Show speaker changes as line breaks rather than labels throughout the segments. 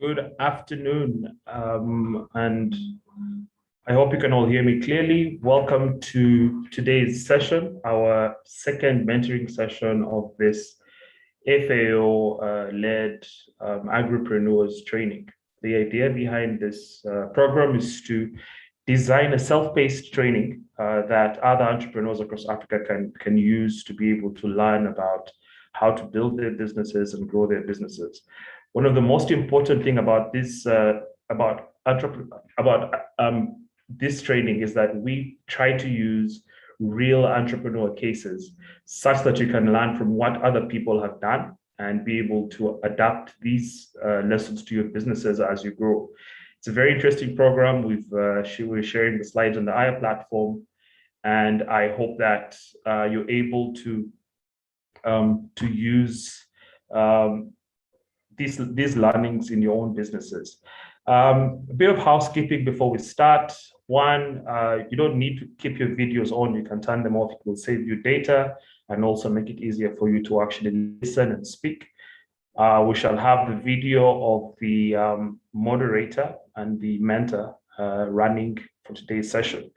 Good afternoon, and I hope you can all hear me clearly. Welcome to today's session, our second mentoring session of this FAO-led agripreneurs training. The idea behind this program is to design a self-paced training that other entrepreneurs across Africa can use to be able to learn about how to build their businesses and grow their businesses. One of the most important thing about this this training is that we try to use real entrepreneur cases such that you can learn from what other people have done and be able to adapt these lessons to your businesses as you grow. It's a very interesting program. We're sharing the slides on the Aya platform, and I hope that you're able to use these learnings in your own businesses. A bit of housekeeping before we start. One, you don't need to keep your videos on. You can turn them off. It will save you data and also make it easier for you to actually listen and speak. We shall have the video of the moderator and the mentor running for today's session.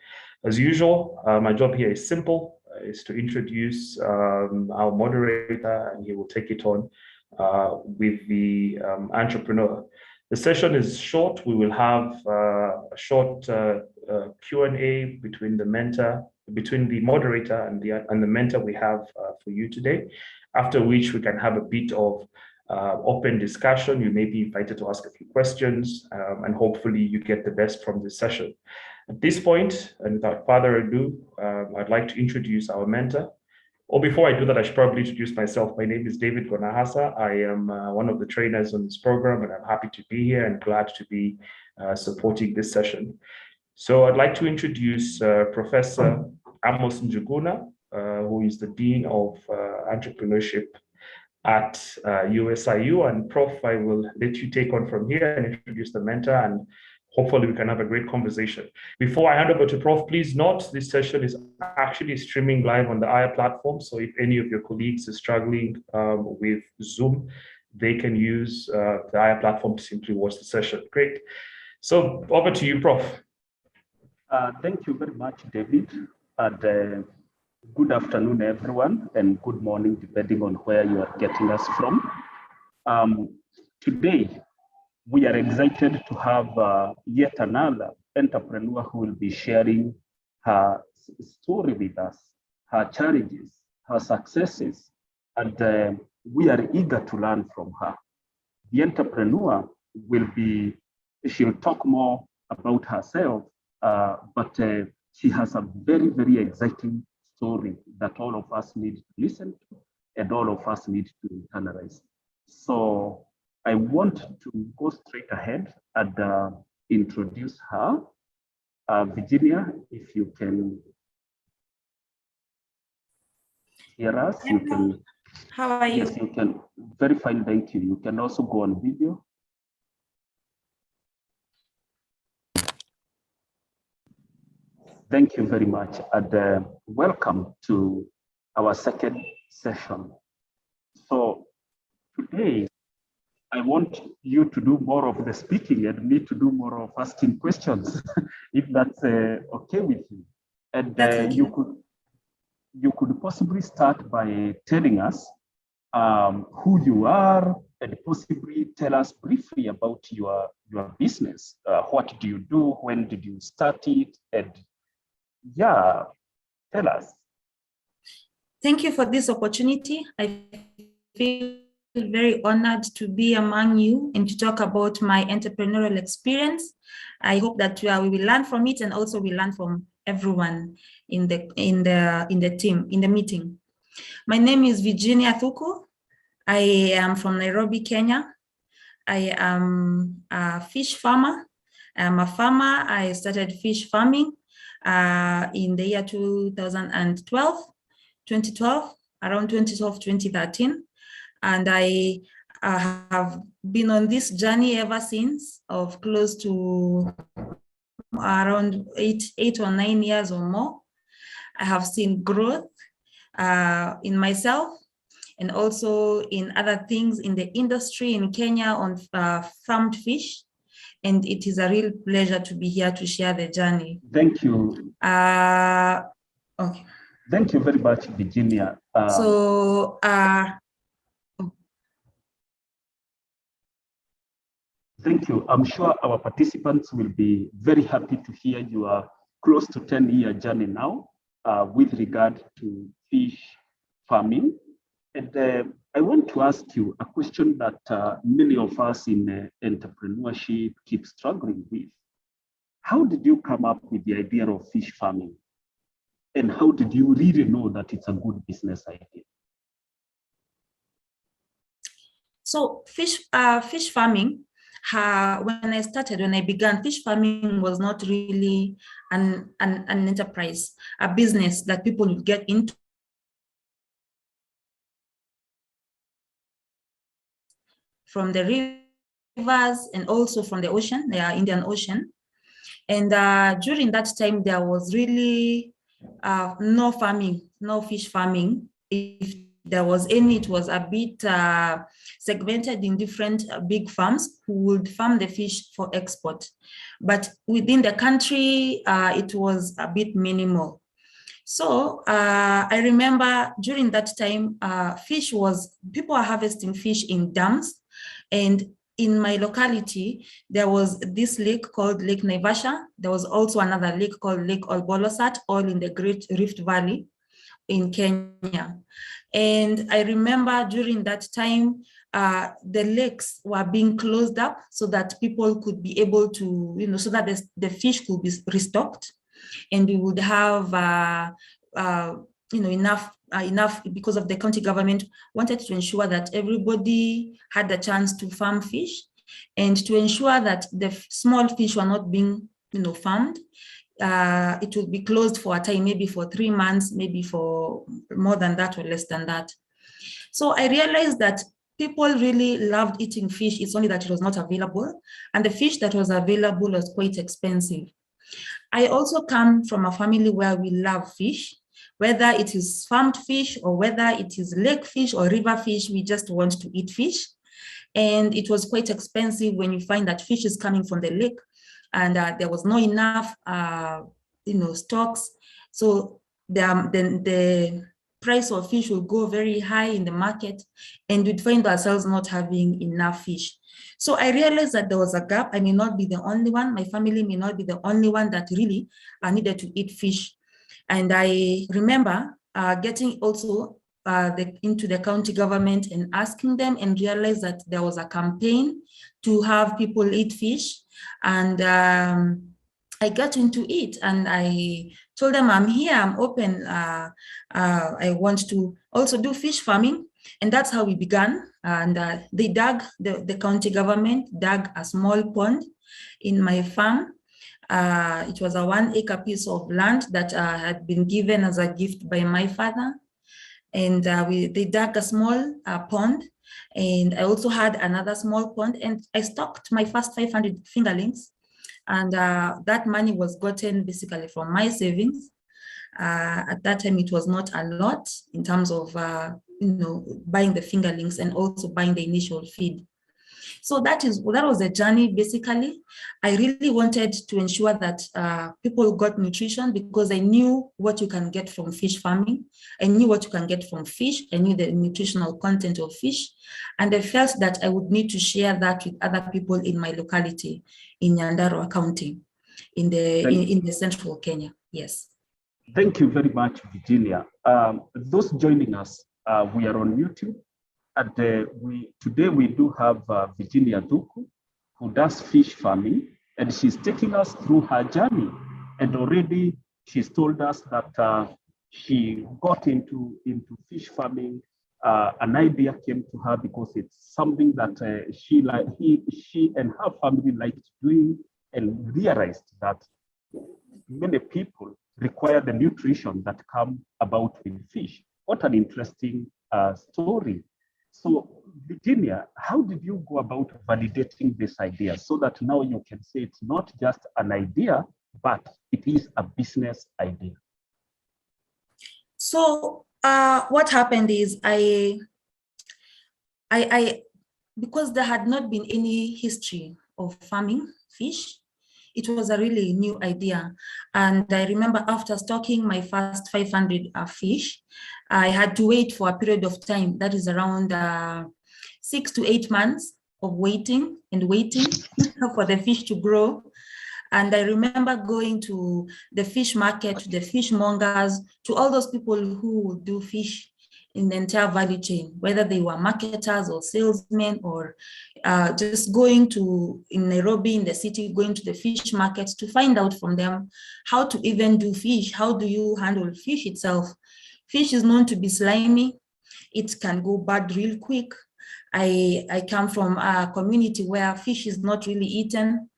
As usual, my job here is simple, is to introduce our moderator, and he will take it on with the entrepreneur. The session is short. We will have a short Q&A between the moderator and the mentor we have for you today, after which we can have a bit of open discussion. You may be invited to ask a few questions, and hopefully you get the best from this session. At this point, and without further ado, I'd like to introduce our mentor. Or before I do that, I should probably introduce myself. My name is David Gonahasa. I am one of the trainers on this program, and I'm happy to be here and glad to be supporting this session. So I'd like to introduce Professor Amos Njuguna, who is the Dean of Entrepreneurship at USIU. And Prof, I will let you take on from here and introduce the mentor, and hopefully we can have a great conversation. Before I hand over to Prof, please note this session is actually streaming live on the Aya platform. So if any of your colleagues is struggling with Zoom, they can use the Aya platform to simply watch the session. Great. So over to you, Prof.
Thank you very much, David. And good afternoon, everyone, and good morning, depending on where you are getting us from. Today, we are excited to have yet another entrepreneur who will be sharing her story with us, her challenges, her successes, and we are eager to learn from her. The entrepreneur she'll talk more about herself, but she has a very, very exciting story that all of us need to listen to and all of us need to internalize. So I want to go straight ahead and introduce her. Virginia, if you can hear us, you can.
How are you?
Yes, you can. Very fine, thank you. You can also go on video. Thank you very much, and welcome to our second session. So today, I want you to do more of the speaking and me to do more of asking questions, if that's okay with you. And okay. You could possibly start by telling us who you are, and possibly tell us briefly about your business. What do you do? When did you start it? And yeah, tell us.
Thank you for this opportunity. I feel very honored to be among you and to talk about my entrepreneurial experience. I hope that we will learn from it, and also we learn from everyone in the team, in the meeting. My name is Virginia Thuku. I am from Nairobi, Kenya. I am a fish farmer. I'm a farmer. I started fish farming in the year 2012, around 2012, 2013. And I have been on this journey ever since, of close to around eight or 9 years or more. I have seen growth in myself and also in other things in the industry in Kenya on farmed fish. And it is a real pleasure to be here to share the journey.
Thank you.
Okay.
Thank you very much, Virginia. Thank you. I'm sure our participants will be very happy to hear your close to 10-year journey now with regard to fish farming. And I want to ask you a question that many of us in entrepreneurship keep struggling with. How did you come up with the idea of fish farming? And how did you really know that it's a good business idea?
So fish farming, when I began, fish farming was not really an enterprise, a business that people would get into. From the rivers and also from the ocean, the Indian Ocean. And during that time, there was really no fish farming. If there was any, it was a bit segmented in different big farms who would farm the fish for export. But within the country, it was a bit minimal. So I remember during that time, people are harvesting fish in dams. And in my locality, there was this lake called Lake Naivasha. There was also another lake called Lake Olbolosat, all in the Great Rift Valley in Kenya. And I remember during that time, the lakes were being closed up so that people could be able to, so that the fish could be restocked. And we would have, enough because of the county government wanted to ensure that everybody had the chance to farm fish and to ensure that the small fish were not being, farmed. It would be closed for a time, maybe for 3 months, maybe for more than that or less than that. So I realized that people really loved eating fish. It's only that it was not available. And the fish that was available was quite expensive. I also come from a family where we love fish, whether it is farmed fish or whether it is lake fish or river fish, we just want to eat fish. And it was quite expensive when you find that fish is coming from the lake and there was not enough, stocks. So the price of fish will go very high in the market and we'd find ourselves not having enough fish. So I realized that there was a gap. I may not be the only one. My family may not be the only one that really needed to eat fish. And I remember getting also into the county government and asking them and realized that there was a campaign to have people eat fish. And I got into it and I told them, I'm here, I'm open. I want to also do fish farming. And that's how we began. And they dug, the county government dug a small pond in my farm. It was a 1 acre piece of land that had been given as a gift by my father. And they dug a small pond. And I also had another small pond. And I stocked my first 500 fingerlings. And that money was gotten basically from my savings. At that time, it was not a lot in terms of buying the fingerlings and also buying the initial feed. So that was the journey. Basically, I really wanted to ensure that people got nutrition because I knew what you can get from fish farming. I knew what you can get from fish. I knew the nutritional content of fish. And I felt that I would need to share that with other people in my locality in Nyandarua County, in the central Kenya. Yes.
Thank you very much, Virginia. Those joining us, we are on YouTube. And today we do have Virginia Duku, who does fish farming, and she's taking us through her journey. And already she's told us that she got into fish farming an idea came to her because it's something that she and her family liked doing, and realized that many people require the nutrition that come about with fish. What an interesting story. So, Virginia, how did you go about validating this idea so that now you can say it's not just an idea, but it is a business idea?
So what happened is I because there had not been any history of farming fish, it was a really new idea. And I remember after stocking my first 500 fish, I had to wait for a period of time that is around 6 to 8 months of waiting for the fish to grow. And I remember going to the fish market, to the fishmongers, to all those people who do fish in the entire value chain, whether they were marketers or salesmen, or just going to, in Nairobi, in the city, going to the fish markets to find out from them how to even do fish. How do you handle fish itself? Fish is known to be slimy. It can go bad real quick. I come from a community where fish is not really eaten.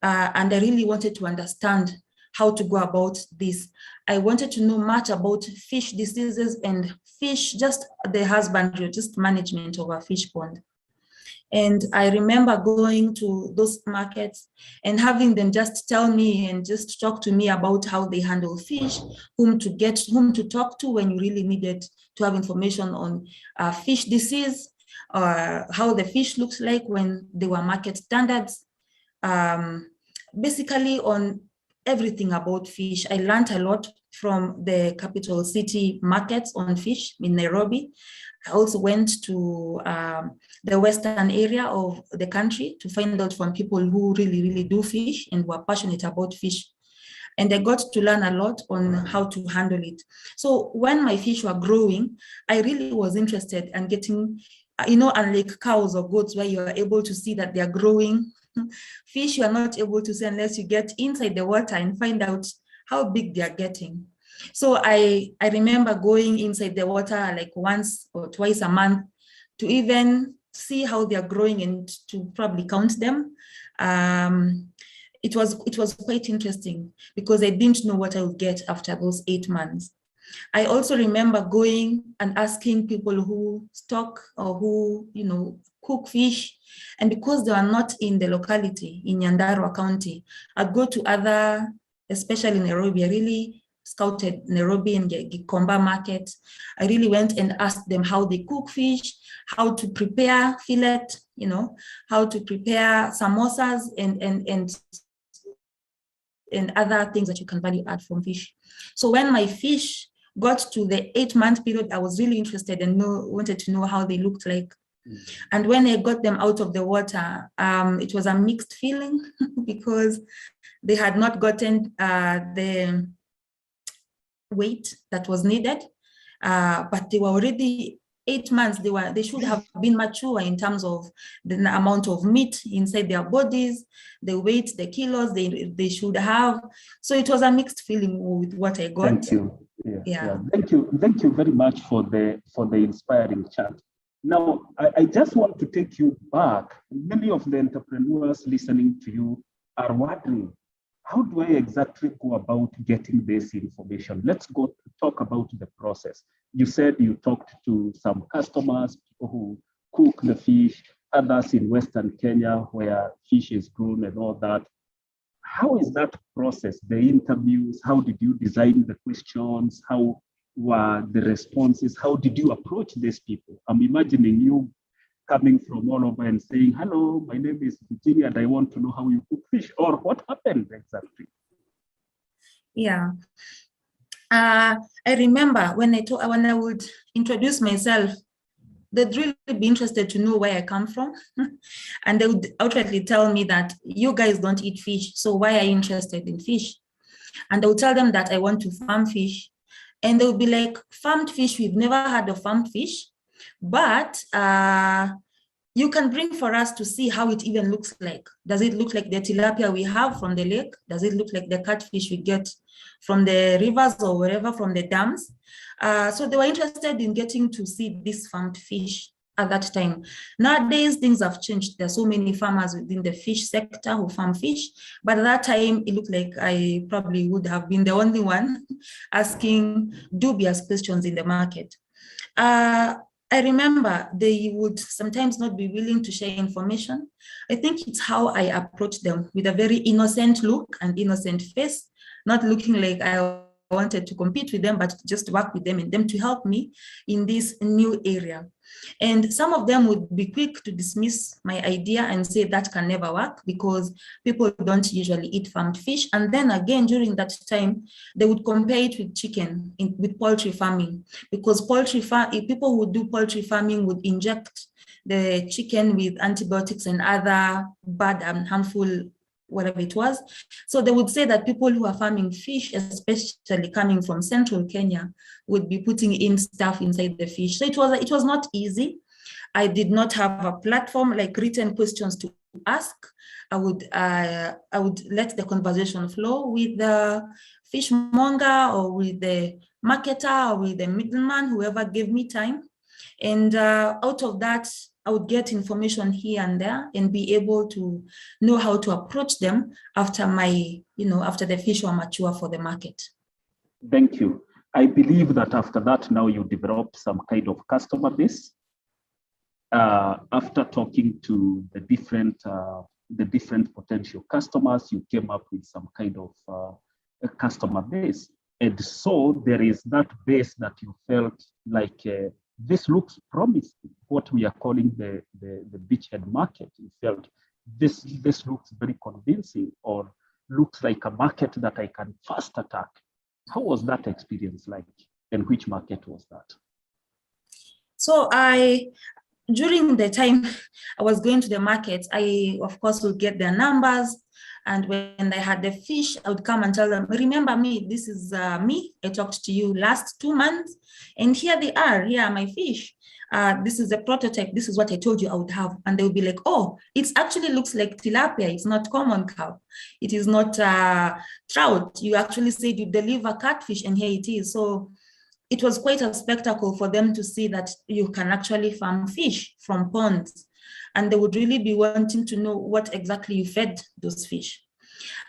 And I really wanted to understand how to go about this. I wanted to know much about fish diseases and fish, just the husbandry, just management of a fish pond. And I remember going to those markets and having them just tell me and just talk to me about how they handle fish, whom to talk to when you really needed to have information on fish disease, how the fish looks like when they were market standards. Basically on everything about fish. I learned a lot from the capital city markets on fish in Nairobi. I also went to the western area of the country to find out from people who really do fish and were passionate about fish. And I got to learn a lot on how to handle it. So when my fish were growing, I really was interested in getting, unlike cows or goats where you are able to see that they are growing, fish you are not able to see unless you get inside the water and find out how big they are getting. So I remember going inside the water like once or twice a month to even see how they are growing and to probably count them. It was quite interesting because I didn't know what I would get after those 8 months. I also remember going and asking people who stock or who, cook fish. And because they are not in the locality, in Nyandarua County, I'd go to other, especially Nairobi. I really scouted Nairobi and Gikomba market. I really went and asked them how they cook fish, how to prepare fillet, how to prepare samosas and other things that you can value add from fish. So when my fish got to the 8-month period, I was really interested and wanted to know how they looked like. And when I got them out of the water, it was a mixed feeling because they had not gotten the weight that was needed, but they were already 8 months. They should have been mature in terms of the amount of meat inside their bodies, the weight, the kilos they should have. So it was a mixed feeling with what I got.
Thank you. Yeah. Thank you very much for the inspiring chat. Now, I just want to take you back. Many of the entrepreneurs listening to you are wondering, how do I exactly go about getting this information? Let's go talk about the process. You said you talked to some customers, people who cook the fish, others in Western Kenya where fish is grown and all that. How is that process, the interviews? How did you design the questions? How were the responses? How did you approach these people? I'm imagining you coming from all over and saying, hello, my name is Virginia and I want to know how you cook fish, or what happened exactly?
Yeah. I remember when I would introduce myself, they'd really be interested to know where I come from. And they would outrightly tell me that you guys don't eat fish, so why are you interested in fish? And I would tell them that I want to farm fish. And they would be like, farmed fish, we've never heard of farmed fish, but you can bring for us to see how it even looks like. Does it look like the tilapia we have from the lake? Does it look like the catfish we get from the rivers or wherever, from the dams? So they were interested in getting to see this farmed fish at that time. Nowadays, things have changed. There are so many farmers within the fish sector who farm fish, but at that time, it looked like I probably would have been the only one asking dubious questions in the market. I remember they would sometimes not be willing to share information. I think it's how I approached them, with a very innocent look and innocent face, not looking like I wanted to compete with them, but just work with them and them to help me in this new area. And some of them would be quick to dismiss my idea and say that can never work because people don't usually eat farmed fish. And then again, during that time, they would compare it with chicken, with poultry farming, because people who do poultry farming would inject the chicken with antibiotics and other bad and harmful whatever it was. So they would say that people who are farming fish, especially coming from central Kenya, would be putting in stuff inside the fish. So it was not easy. I did not have a platform like written questions to ask. I would let the conversation flow with the fishmonger or with the marketer or with the middleman, whoever gave me time. And out of that, I would get information here and there and be able to know how to approach them after after the fish were mature for the market.
Thank you. I believe that after that, now you develop some kind of customer base. After talking to the different potential customers, you came up with some kind of a customer base. And so there is that base that you felt like this looks promising, what we are calling the beachhead market. You felt this looks very convincing, or looks like a market that I can fast attack. How was that experience like, and which market was that?
So during the time I was going to the market, I of course would get their numbers. And when I had the fish, I would come and tell them, remember me, this is me. I talked to you last 2 months, and here they are, here are my fish. This is a prototype, this is what I told you I would have. And they would be like, oh, it actually looks like tilapia, it's not common carp. It is not trout. You actually said you deliver catfish, and here it is. So it was quite a spectacle for them to see that you can actually farm fish from ponds. And they would really be wanting to know what exactly you fed those fish.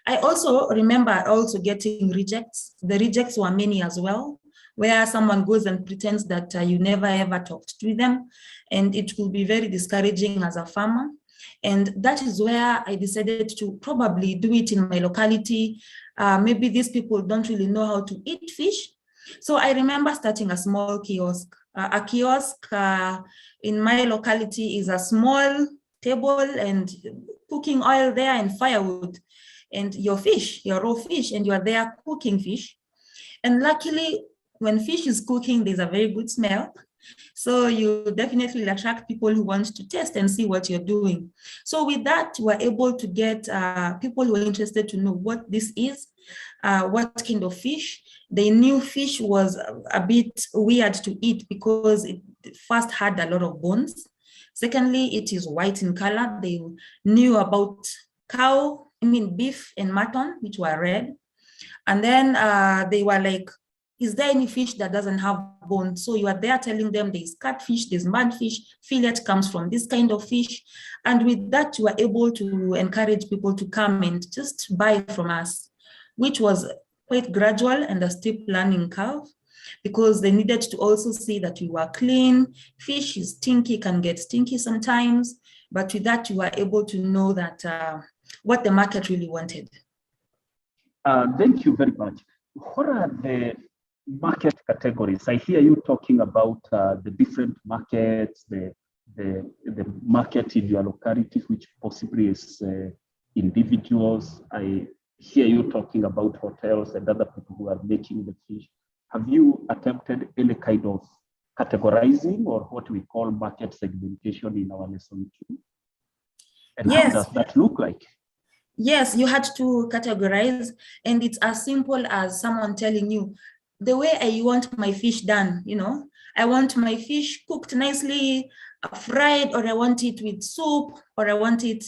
I also remember getting rejects. The rejects were many as well, where someone goes and pretends that you never ever talked to them. And it will be very discouraging as a farmer. And that is where I decided to probably do it in my locality. Maybe these people don't really know how to eat fish. So I remember starting a small kiosk. A kiosk in my locality is a small table and cooking oil there and firewood and your fish, your raw fish, and you are there cooking fish. And luckily, when fish is cooking, there's a very good smell. So you definitely attract people who want to test and see what you're doing. So with that, we're able to get people who are interested to know what this is, what kind of fish. They knew fish was a bit weird to eat because it first had a lot of bones. Secondly, it is white in color. They knew about beef and mutton, which were red. And then they were like, is there any fish that doesn't have bones? So you are there telling them there's catfish, there's mudfish, fillet comes from this kind of fish. And with that, you are able to encourage people to come and just buy from us, which was quite gradual and a steep learning curve, because they needed to also see that we were clean. Fish is stinky, can get stinky sometimes, but with that, you are able to know that what the market really wanted.
Thank you very much. What are the market categories? I hear you talking about the different markets, the market in your locality, which possibly is individuals. I hear you talking about hotels and other people who are making the fish. Have you attempted any kind of categorizing or what we call market segmentation in our lesson 2? And yes, how does that look like?
Yes, you had to categorize, and it's as simple as someone telling you, the way I want my fish done, I want my fish cooked nicely, fried, or I want it with soup, or I want it.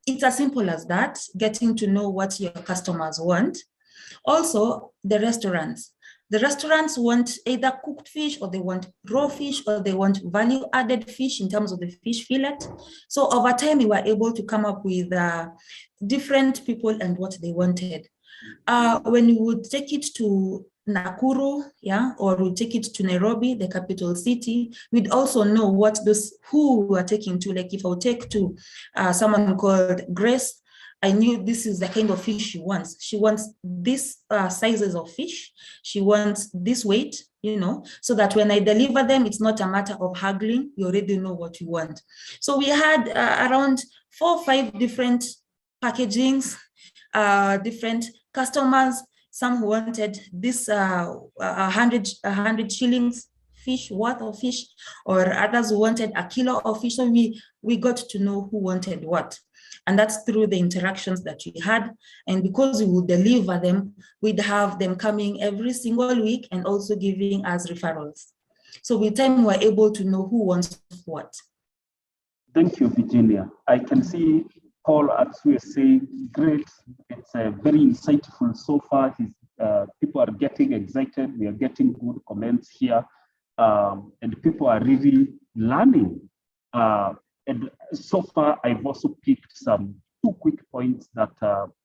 It's as simple as that, getting to know what your customers want. Also, the restaurants. The restaurants want either cooked fish, or they want raw fish, or they want value-added fish in terms of the fish fillet. So over time, we were able to come up with different people and what they wanted. When we would take it to Nakuru, or we take it to Nairobi, the capital city, we'd also know who we are taking to. Like if I would take to someone called Grace, I knew this is the kind of fish she wants. She wants this sizes of fish. She wants this weight, so that when I deliver them, it's not a matter of haggling. You already know what you want. So we had around 4 or 5 different packagings, different customers, some who wanted this 100 shillings fish worth of fish, or others who wanted a kilo of fish. So we got to know who wanted what. And that's through the interactions that we had. And because we would deliver them, we'd have them coming every single week and also giving us referrals. So with time, we're able to know who wants what.
Thank you, Virginia. I can see Paul Atsue saying, great, it's very insightful so far. People are getting excited. We are getting good comments here. And people are really learning. And so far, I've also picked 2 quick points that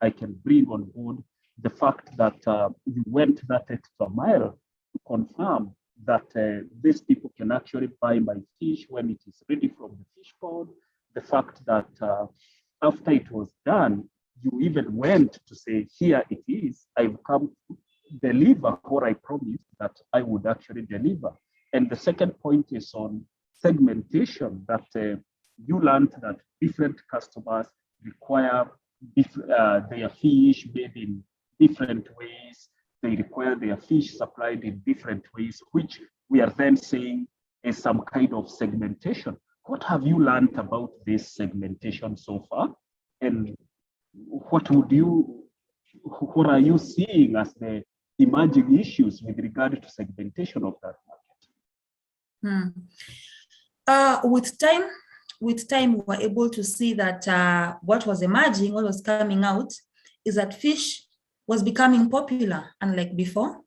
I can bring on board. The fact that you went that extra mile to confirm that these people can actually buy my fish when it is ready from the fish pond. The fact that after it was done, you even went to say, here it is, I've come to deliver what I promised that I would actually deliver. And the second point is on segmentation, that you learned that different customers require their fish made in different ways. They require their fish supplied in different ways, which we are then saying is some kind of segmentation. What have you learned about this segmentation so far? And what are you seeing as the emerging issues with regard to segmentation of that market?
With time, we were able to see that what was emerging, what was coming out, is that fish was becoming popular, unlike before.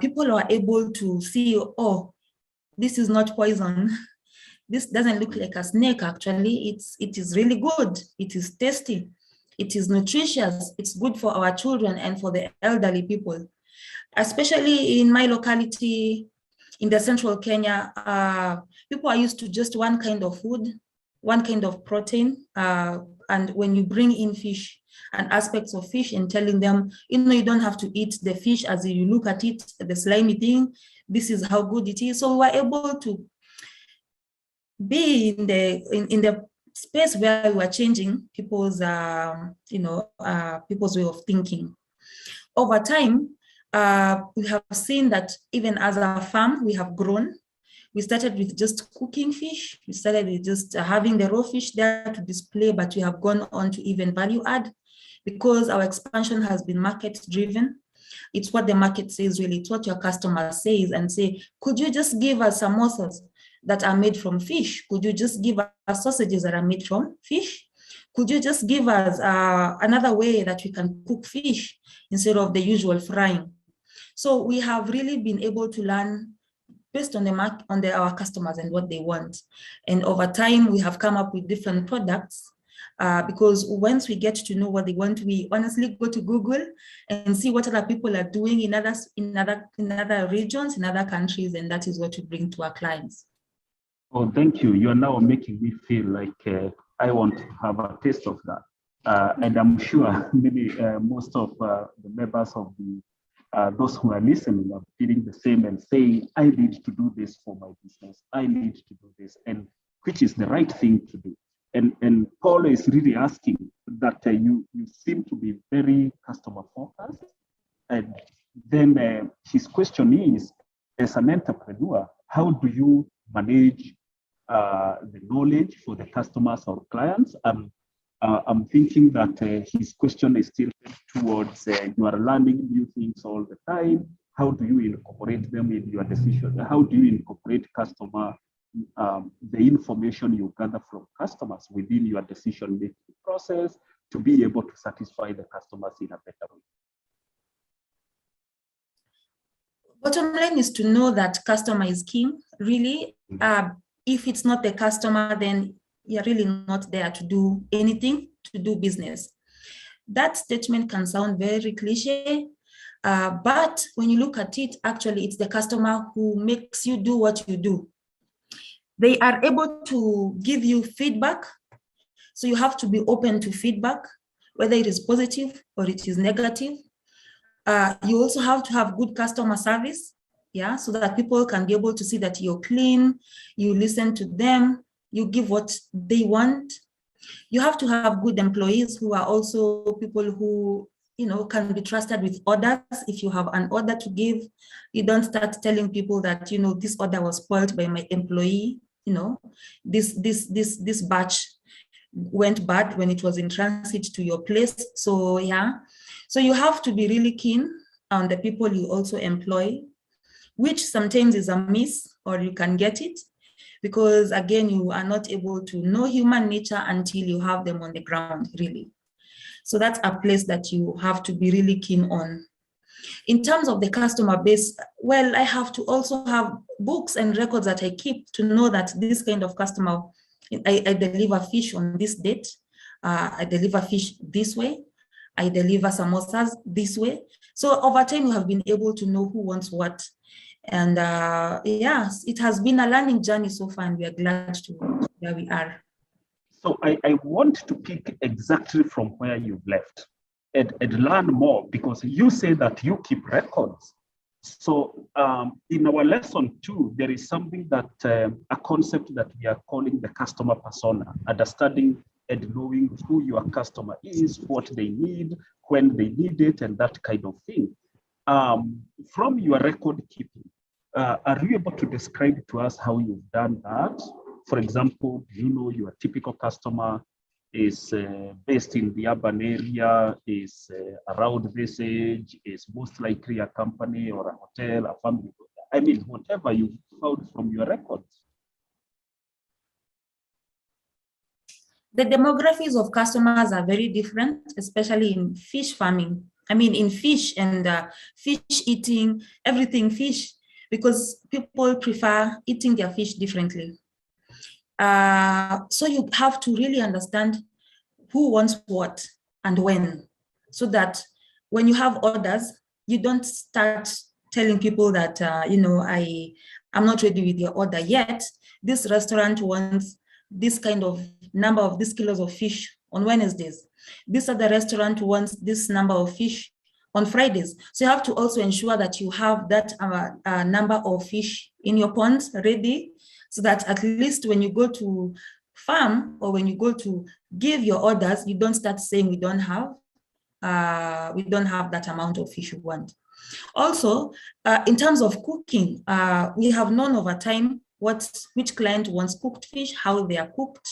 People were able to see, oh, this is not poison. This doesn't look like a snake, actually. It is really good. It is tasty. It is nutritious. It's good for our children and for the elderly people. Especially in my locality, in the central Kenya, people are used to just one kind of food, one kind of protein. And when you bring in fish and aspects of fish and telling them, you don't have to eat the fish as you look at it, the slimy thing, this is how good it is. So we were able to be in the space where we were changing people's, people's way of thinking. Over time, we have seen that even as a farm, we have grown. We started with just cooking fish. We started with just having the raw fish there to display, but we have gone on to even value add, because our expansion has been market driven. It's what the market says, really. It's what your customer says, and say, could you just give us samosas that are made from fish? Could you just give us sausages that are made from fish? Could you just give us another way that we can cook fish instead of the usual frying? So we have really been able to learn based on our customers and what they want. And over time, we have come up with different products because once we get to know what they want, we honestly go to Google and see what other people are doing in other regions, in other countries, and that is what we bring to our clients.
Oh, thank you. You are now making me feel like I want to have a taste of that. And I'm sure maybe most of the members of those who are listening are feeling the same and saying, I need to do this for my business. I need to do this, and which is the right thing to do. And Paul is really asking that you seem to be very customer focused. And then his question is, as an entrepreneur, how do you manage the knowledge for the customers or clients? I'm thinking that his question is still towards you are learning new things all the time. How do you incorporate them in your decision? How do you incorporate customer the information you gather from customers within your decision-making process to be able to satisfy the customers in a better way?
Bottom line is to know that customer is king, really. If it's not the customer, then you're really not there to do anything, to do business. That statement can sound very cliche, but when you look at it, actually, it's the customer who makes you do what you do. They are able to give you feedback, so you have to be open to feedback, whether it is positive or it is negative. You also have to have good customer service, yeah, so that people can be able to see that you're clean, you listen to them, you give what they want. You have to have good employees who are also people who, you know, can be trusted with orders. If you have an order to give, you don't start telling people that, you know, this order was spoiled by my employee, you know, this batch went bad when it was in transit to your place. So yeah, so you have to be really keen on the people you also employ, which sometimes is a miss, or you can get it, because again, you are not able to know human nature until you have them on the ground, really. So that's a place that you have to be really keen on. In terms of the customer base, well, I have to also have books and records that I keep to know that this kind of customer, I deliver fish on this date, I deliver fish this way, I deliver samosas this way. So over time, we have been able to know who wants what. And yes, it has been a learning journey so far, and we are glad to where we are.
So I want to pick exactly from where you've left and learn more, because you say that you keep records. So in our lesson 2, there is something that, a concept that we are calling the customer persona, understanding and knowing who your customer is, what they need, when they need it, and that kind of thing. From your record keeping, are you able to describe to us how you've done that? For example, you know your typical customer is based in the urban area, is around this age, is most likely a company or a hotel, a family. I mean, whatever you found from your records.
The demographics of customers are very different, especially in fish farming. I mean, in fish and fish eating, everything fish, because people prefer eating their fish differently. So you have to really understand who wants what and when, so that when you have orders, you don't start telling people that, you know, I'm not ready with your order yet. This restaurant wants this kind of number of these kilos of fish on Wednesdays. This other restaurant wants this number of fish on Fridays. So you have to also ensure that you have that number of fish in your ponds ready, so that at least when you go to farm or when you go to give your orders, you don't start saying we don't have that amount of fish you want. Also, in terms of cooking, we have known over time which client wants cooked fish, how they are cooked,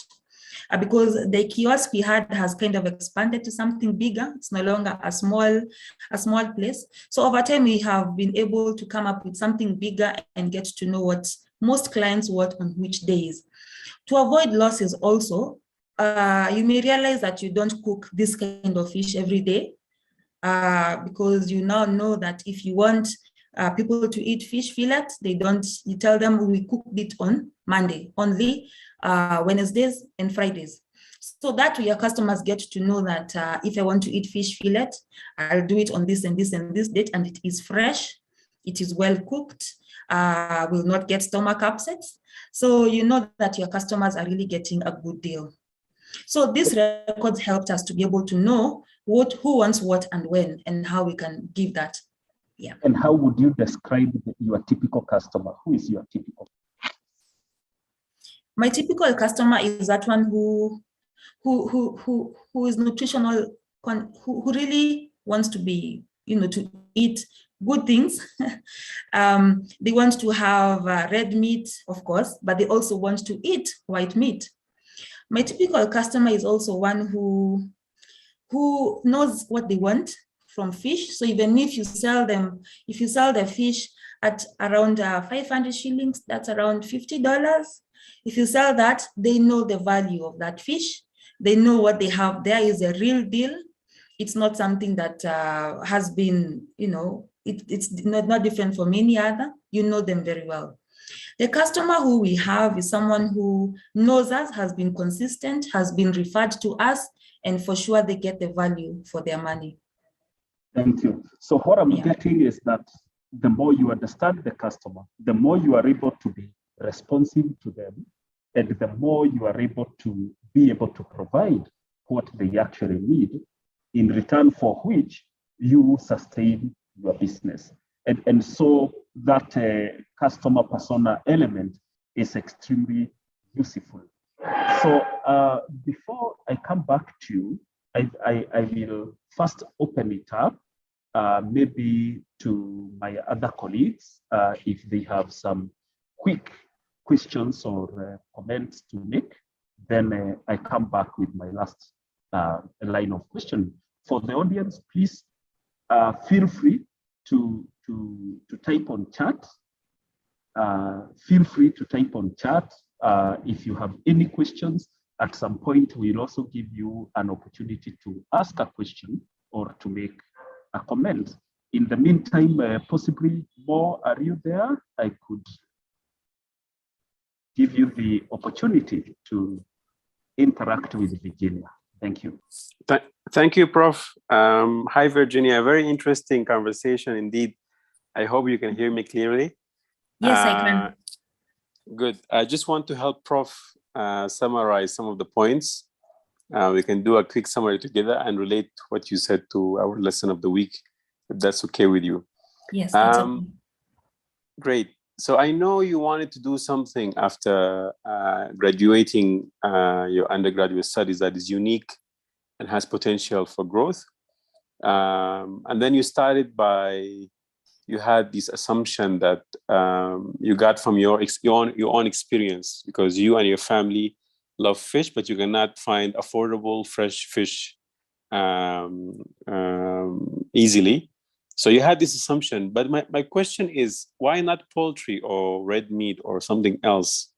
because the kiosk we had has kind of expanded to something bigger. It's no longer a small place. So over time, we have been able to come up with something bigger and get to know what most clients want on which days. To avoid losses also, you may realize that you don't cook this kind of fish every day, because you now know that if you want people to eat fish fillet, you tell them we cook it on Monday, only Wednesdays and Fridays. So that your customers get to know that if I want to eat fish fillet, I'll do it on this and this and this date, and it is fresh, it is well cooked, will not get stomach upsets. So you know that your customers are really getting a good deal. So these records helped us to be able to know who wants what and when, and how we can give that. Yeah.
And how would you describe your typical customer? Who is your typical?
My typical customer is that one who is nutritional, who really wants to be, you know, to eat good things. They want to have red meat, of course, but they also want to eat white meat. My typical customer is also one who knows what they want from fish. So even if you sell the fish at around 500 shillings, that's around $50. If you sell that, they know the value of that fish. They know what they have there is a real deal. It's not something that has been, it's not different from any other. You know them very well. The customer who we have is someone who knows us, has been consistent, has been referred to us, and for sure they get the value for their money.
Thank you. So what I'm getting is that the more you understand the customer, the more you are able to be responsive to them, and the more you are able to provide what they actually need, in return for which you sustain your business. And so that customer persona element is extremely useful. So before I come back to you, I will first open it up, maybe to my other colleagues, if they have some quick questions or comments to make, then I come back with my last line of questioning. For the audience, please feel free to type on chat. Feel free to type on chat if you have any questions. At some point, we'll also give you an opportunity to ask a question or to make a comment. In the meantime, possibly more, are you there? I could give you the opportunity to interact with Virginia. Thank you.
Thank you, Prof. Hi, Virginia. Very interesting conversation indeed. I hope you can hear me clearly.
Yes, I can.
Good. I just want to help Prof summarize some of the points. We can do a quick summary together and relate what you said to our lesson of the week, if that's okay with you.
Yes, that's okay.
Great. So I know you wanted to do something after graduating your undergraduate studies that is unique and has potential for growth. And then you started you had this assumption that you got from your own experience, because you and your family love fish, but you cannot find affordable fresh fish easily. So you had this assumption, but my question is, why not poultry or red meat or something else?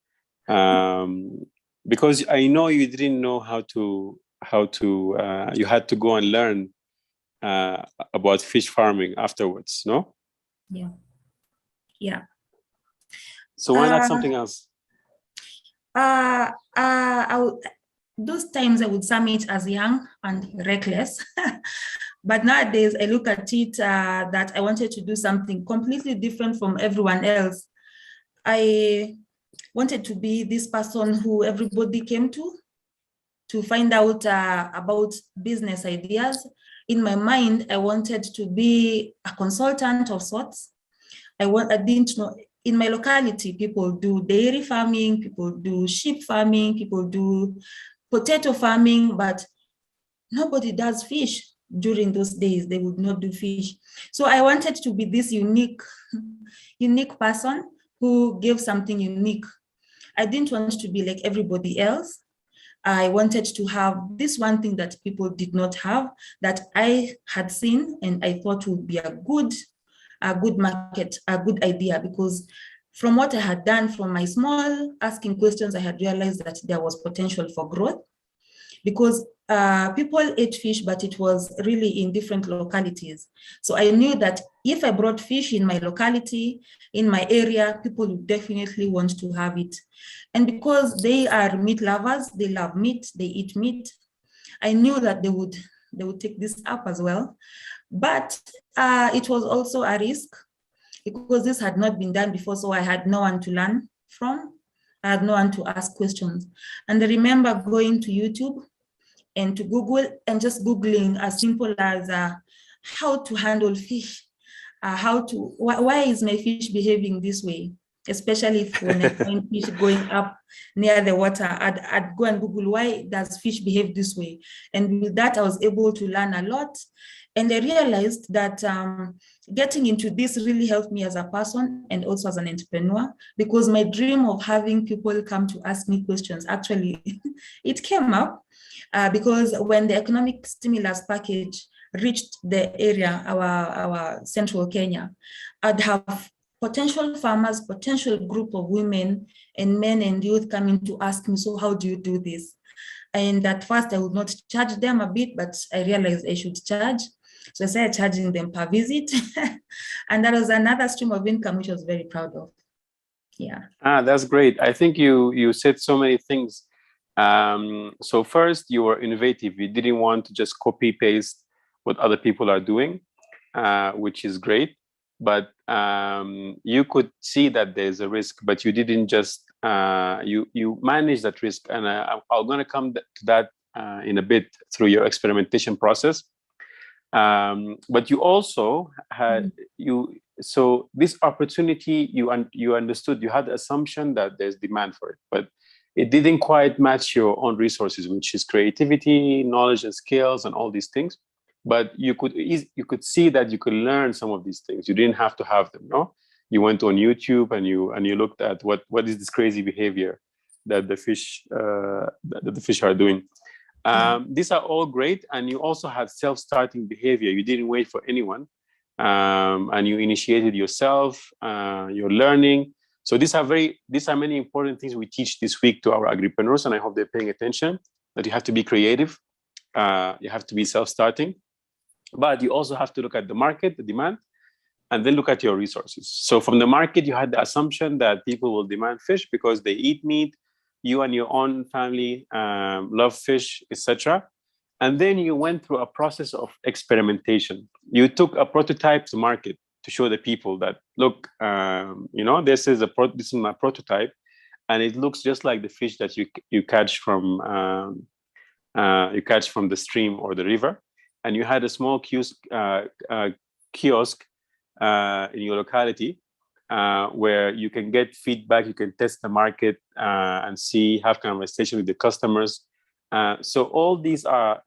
Because I know you didn't know how to you had to go and learn about fish farming afterwards, no?
Yeah.
So why not something else?
Those times I would sum it as young and reckless. But nowadays I look at it that I wanted to do something completely different from everyone else. I wanted to be this person who everybody came to find out about business ideas. In my mind, I wanted to be a consultant of sorts. I didn't know, in my locality, people do dairy farming, people do sheep farming, people do potato farming, but nobody does fish. During those days, they would not do fish. So I wanted to be this unique person who gave something unique. I didn't want to be like everybody else. I wanted to have this one thing that people did not have, that I had seen and I thought would be a good market, a good idea, because from what I had done, from my small asking questions, I had realized that there was potential for growth, because people ate fish, but it was really in different localities. So I knew that if I brought fish in my locality, in my area, people would definitely want to have it. And because they are meat lovers, they love meat, they eat meat, I knew that they would take this up as well. But it was also a risk, because this had not been done before, so I had no one to learn from. I had no one to ask questions. And I remember going to YouTube and to Google and just Googling as simple as how to handle fish, why is my fish behaving this way? Especially if when I find fish going up near the water, I'd go and Google, why does fish behave this way? And with that, I was able to learn a lot. And I realized that getting into this really helped me as a person and also as an entrepreneur, because my dream of having people come to ask me questions, actually, it came up because when the economic stimulus package reached the area, our central Kenya, I'd have potential farmers, potential group of women and men and youth coming to ask me, so how do you do this? And at first I would not charge them a bit, but I realized I should charge. So I started charging them per visit. And that was another stream of income, which I was very proud of. Yeah.
That's great. I think you said so many things. So first, you were innovative. You didn't want to just copy paste what other people are doing, which is great. But you could see that there's a risk, but you didn't just you manage that risk. And I'm going to come to that in a bit through your experimentation process. But you also had so this opportunity, you understood, you had the assumption that there's demand for it, but it didn't quite match your own resources, which is creativity, knowledge and skills and all these things. But you could see that you could learn some of these things. You didn't have to have them, no? You went on YouTube and you looked at what is this crazy behavior that the fish are doing. These are all great, and you also had self-starting behavior. You didn't wait for anyone, and you initiated yourself. You're learning. So these are many important things we teach this week to our agripreneurs, and I hope they're paying attention. That you have to be creative, you have to be self-starting, but you also have to look at the market, the demand, and then look at your resources. So from the market, you had the assumption that people will demand fish because they eat meat. You and your own family love fish, etc. And then you went through a process of experimentation. You took a prototype to market to show the people that, look, this is my prototype, and it looks just like the fish that you catch from the stream or the river. And you had a small kiosk in your locality, where you can get feedback, you can test the market and have conversation with the customers. So all these are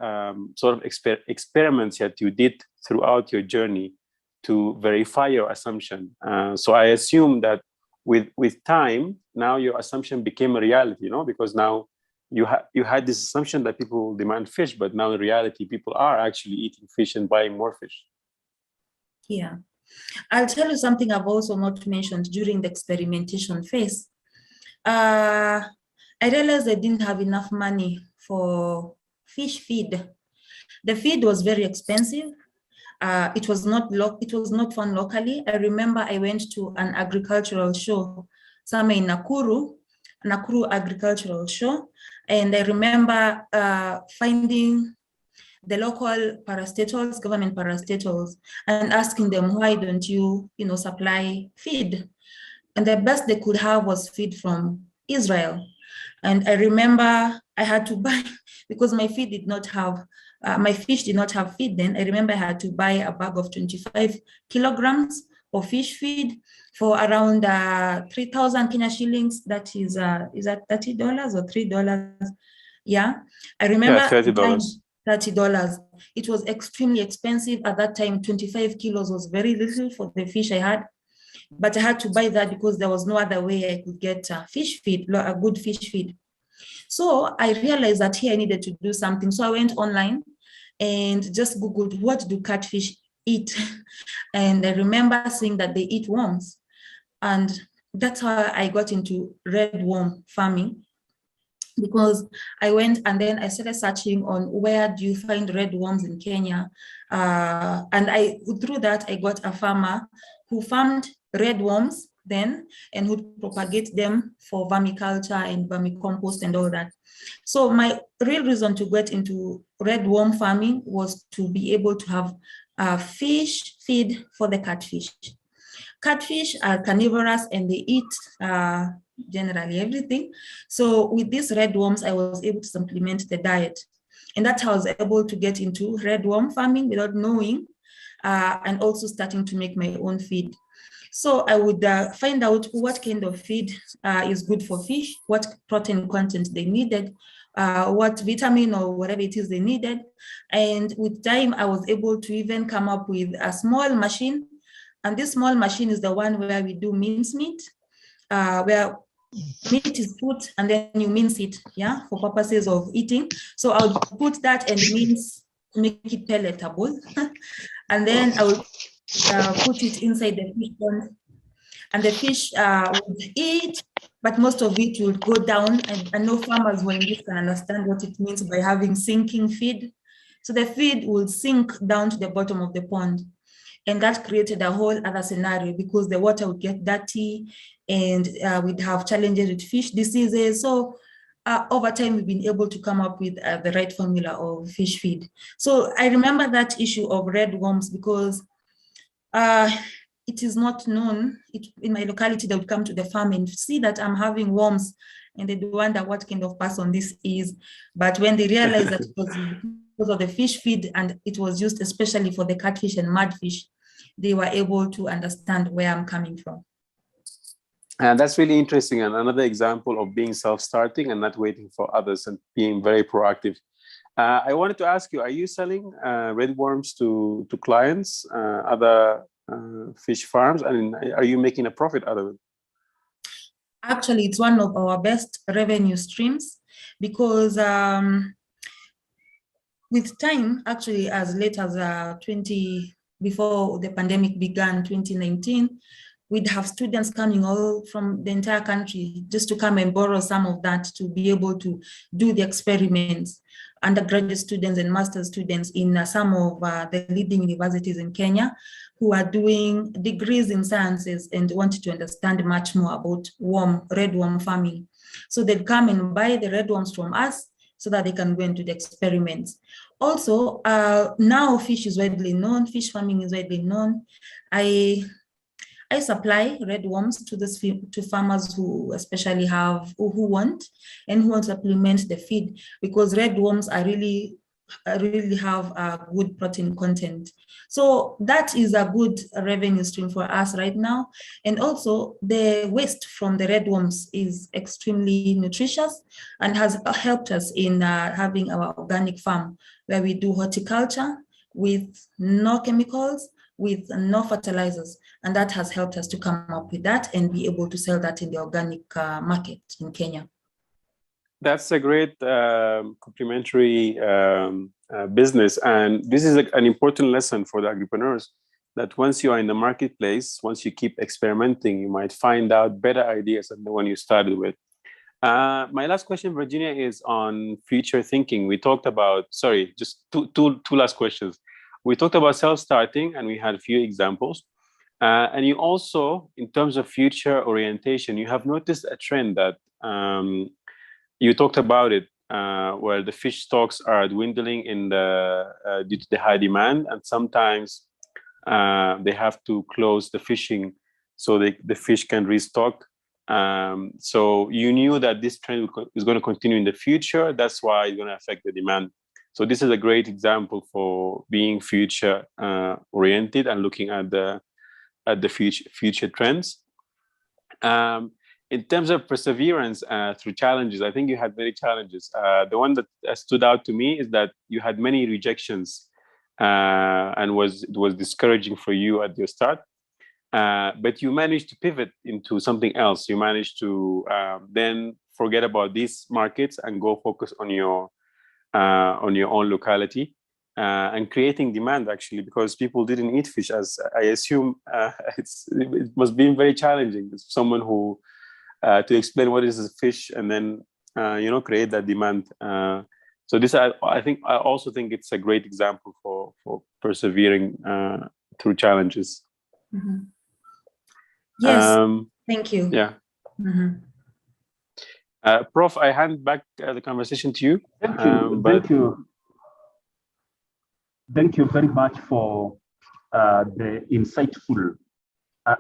sort of experiments that you did throughout your journey to verify your assumption. So I assume that with time, now your assumption became a reality, because now you had this assumption that people will demand fish, but now in reality, people are actually eating fish and buying more fish.
Yeah. I'll tell you something I've also not mentioned during the experimentation phase. I realized I didn't have enough money for fish feed. The feed was very expensive. It was not found locally. I remember I went to an agricultural show somewhere in Nakuru Agricultural Show, and I remember finding the local parastatals, government parastatals, and asking them, why don't you, supply feed? And the best they could have was feed from Israel. And I remember I had to buy, because my fish did not have feed then. I remember I had to buy a bag of 25 kilograms of fish feed for around 3,000 Kenya shillings. That is that $30 or $3? Yeah, I remember.
Yeah, $30.
$30. It was extremely expensive at that time. 25 kilos was very little for the fish I had, but I had to buy that because there was no other way I could get fish feed, a good fish feed. So I realized that here I needed to do something. So I went online and just Googled, what do catfish eat? And I remember seeing that they eat worms. And that's how I got into red worm farming, because I went and then I started searching on where do you find red worms in Kenya. And through that, I got a farmer who farmed red worms then and would propagate them for vermiculture and vermicompost and all that. So my real reason to get into red worm farming was to be able to have fish feed for the catfish. Catfish are carnivorous and they eat generally everything. So with these red worms, I was able to supplement the diet. And that's how I was able to get into red worm farming without knowing, and also starting to make my own feed. So I would find out what kind of feed is good for fish, what protein content they needed, what vitamin or whatever it is they needed. And with time, I was able to even come up with a small machine. And this small machine is the one where we do mincemeat, where meat is put and then you mince it, yeah, for purposes of eating. So I would put that and mince to make it palatable. And then I would put it inside the fish pond. and the fish would eat, but most of it would go down. And I know farmers when this can understand what it means by having sinking feed. So the feed will sink down to the bottom of the pond. And that created a whole other scenario because the water would get dirty and we'd have challenges with fish diseases. So over time, we've been able to come up with the right formula of fish feed. So I remember that issue of red worms because it is not known. In my locality, they would come to the farm and see that I'm having worms and they'd wonder what kind of person this is. But when they realized that it was because of the fish feed and it was used especially for the catfish and mudfish, they were able to understand where I'm coming from.
And that's really interesting. And another example of being self-starting and not waiting for others and being very proactive. I wanted to ask you, are you selling red worms to clients, other fish farms? And are you making a profit out of it?
Actually, it's one of our best revenue streams because with time, actually, as late as before the pandemic began, 2019, we'd have students coming all from the entire country just to come and borrow some of that to be able to do the experiments. Undergraduate students and master's students in some of the leading universities in Kenya who are doing degrees in sciences and wanted to understand much more about red worm farming. So they'd come and buy the red worms from us so that they can go and do the experiments. Also, now fish is widely known, fish farming is widely known. I supply red worms to farmers who especially who want to supplement the feed because red worms are really have a good protein content. So that is a good revenue stream for us right now. And also the waste from the red worms is extremely nutritious and has helped us in having our organic farm where we do horticulture with no chemicals, with no fertilizers. And that has helped us to come up with that and be able to sell that in the organic market in Kenya.
That's a great complementary business. And this is an important lesson for the agripreneurs that once you are in the marketplace, once you keep experimenting, you might find out better ideas than the one you started with. My last question, Virginia, is on future thinking. We talked about, sorry, just two last questions. We talked about self-starting and we had a few examples. And you also, in terms of future orientation, you have noticed a trend that you talked about it, where the fish stocks are dwindling due to the high demand, and sometimes they have to close the fishing so the fish can restock. So you knew that this trend is going to continue in the future. That's why it's going to affect the demand. So this is a great example for being future oriented and looking at the future trends. In terms of perseverance through challenges, I think you had many challenges. The one that stood out to me is that you had many rejections and it was discouraging for you at your start. But you managed to pivot into something else. You managed to then forget about these markets and go focus on your own locality and creating demand, actually, because people didn't eat fish. As I assume, it must be very challenging. It's someone who to explain what is a fish and then create that demand. So this, I also think it's a great example for persevering through challenges.
Mm-hmm. Yes, thank you.
Yeah.
Mm-hmm.
Prof, I hand back the conversation to you.
Thank you. Thank you. Thank you very much for the insightful.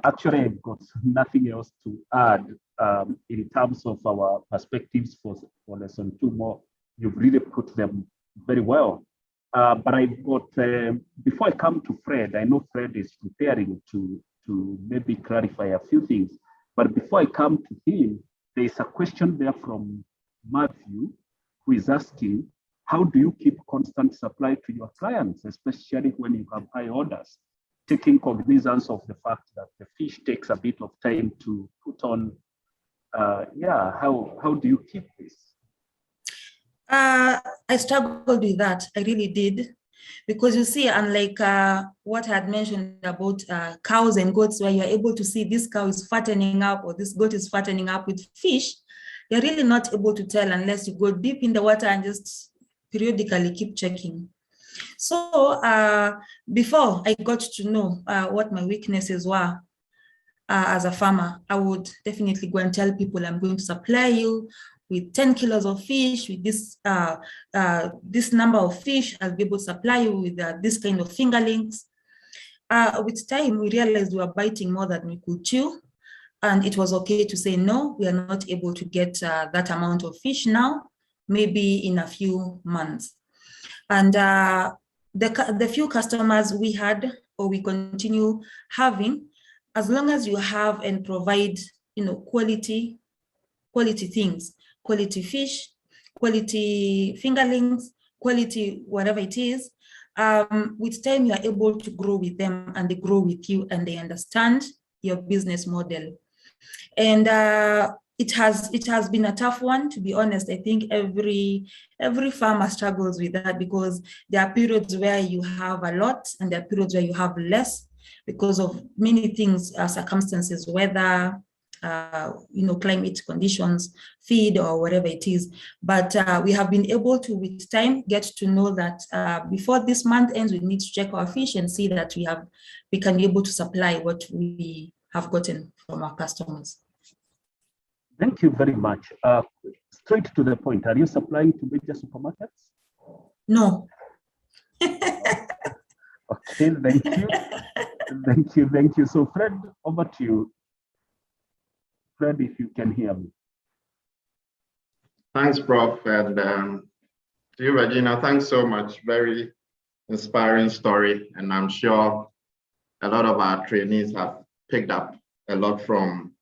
Actually, I've got nothing else to add in terms of our perspectives for lesson 2 more. You've really put them very well. But I've got, before I come to Fred, I know Fred is preparing to maybe clarify a few things. But before I come to him, there is a question there from Matthew, who is asking, how do you keep constant supply to your clients, especially when you have high orders, taking cognizance of the fact that the fish takes a bit of time to put on? How do you keep this?
I struggled with that. I really did. Because you see, unlike what I had mentioned about cows and goats, where you're able to see this cow is fattening up or this goat is fattening up, with fish, you're really not able to tell unless you go deep in the water and just periodically keep checking. So before I got to know what my weaknesses were as a farmer, I would definitely go and tell people, I'm going to supply you with 10 kilos of fish, with this number of fish, I'll be able to supply you with this kind of fingerlings. With time, we realized we were biting more than we could chew. And it was okay to say, no, we are not able to get that amount of fish now, maybe in a few months. And the few customers we had, or we continue having, as long as you have and provide, quality things, quality fish, quality fingerlings, quality whatever it is, with time you are able to grow with them, and they grow with you, and they understand your business model. And it has been a tough one, to be honest. I think every farmer struggles with that, because there are periods where you have a lot and there are periods where you have less, because of many things, circumstances, weather, climate conditions, feed, or whatever it is. But we have been able to, with time, get to know that before this month ends, we need to check our fish and see that we can be able to supply what we have gotten from our customers.
Thank you very much. Straight to the point, are you supplying to major supermarkets?
No.
Okay, thank you. Thank you. So Fred, over to you. Fred, if you can hear me.
Thanks, Prof. And to you, Regina, thanks so much. Very inspiring story. And I'm sure a lot of our trainees have picked up a lot from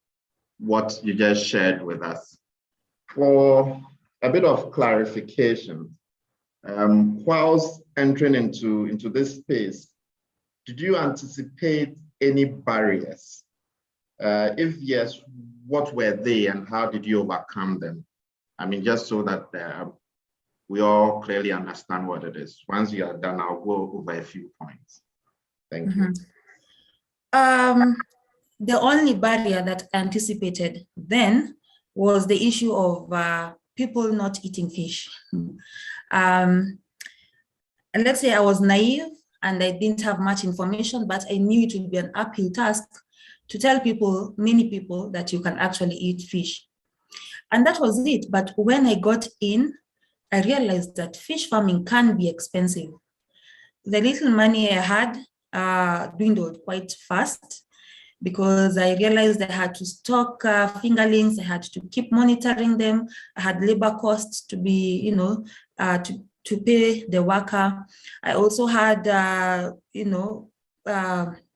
what you just shared with us. For a bit of clarification, whilst entering into this space, did you anticipate any barriers? If yes, what were they and how did you overcome them? I mean, just so that we all clearly understand what it is. Once you are done, I'll go over a few points. Thank you.
The only barrier that I anticipated then was the issue of people not eating fish. And let's say I was naive and I didn't have much information, but I knew it would be an uphill task to tell people, many people, that you can actually eat fish. And that was it. But when I got in, I realized that fish farming can be expensive. The little money I had dwindled quite fast, because I realized I had to stock fingerlings, I had to keep monitoring them, I had labor costs to be, to pay the worker. I also had,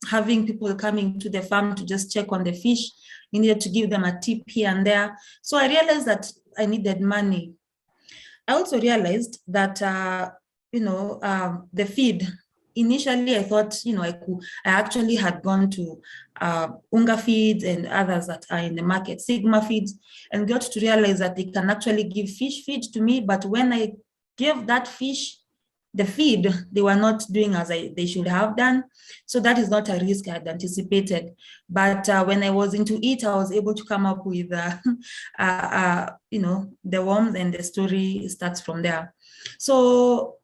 having people coming to the farm to just check on the fish. You needed to give them a tip here and there. So I realized that I needed money. I also realized that, the feed, initially, I thought, I actually had gone to Unga Feeds and others that are in the market, Sigma Feeds, and got to realize that they can actually give fish feed to me. But when I gave that fish the feed, they were not doing as they should have done. So that is not a risk I had anticipated. But when I was into it, I was able to come up with, the worms, and the story starts from there. So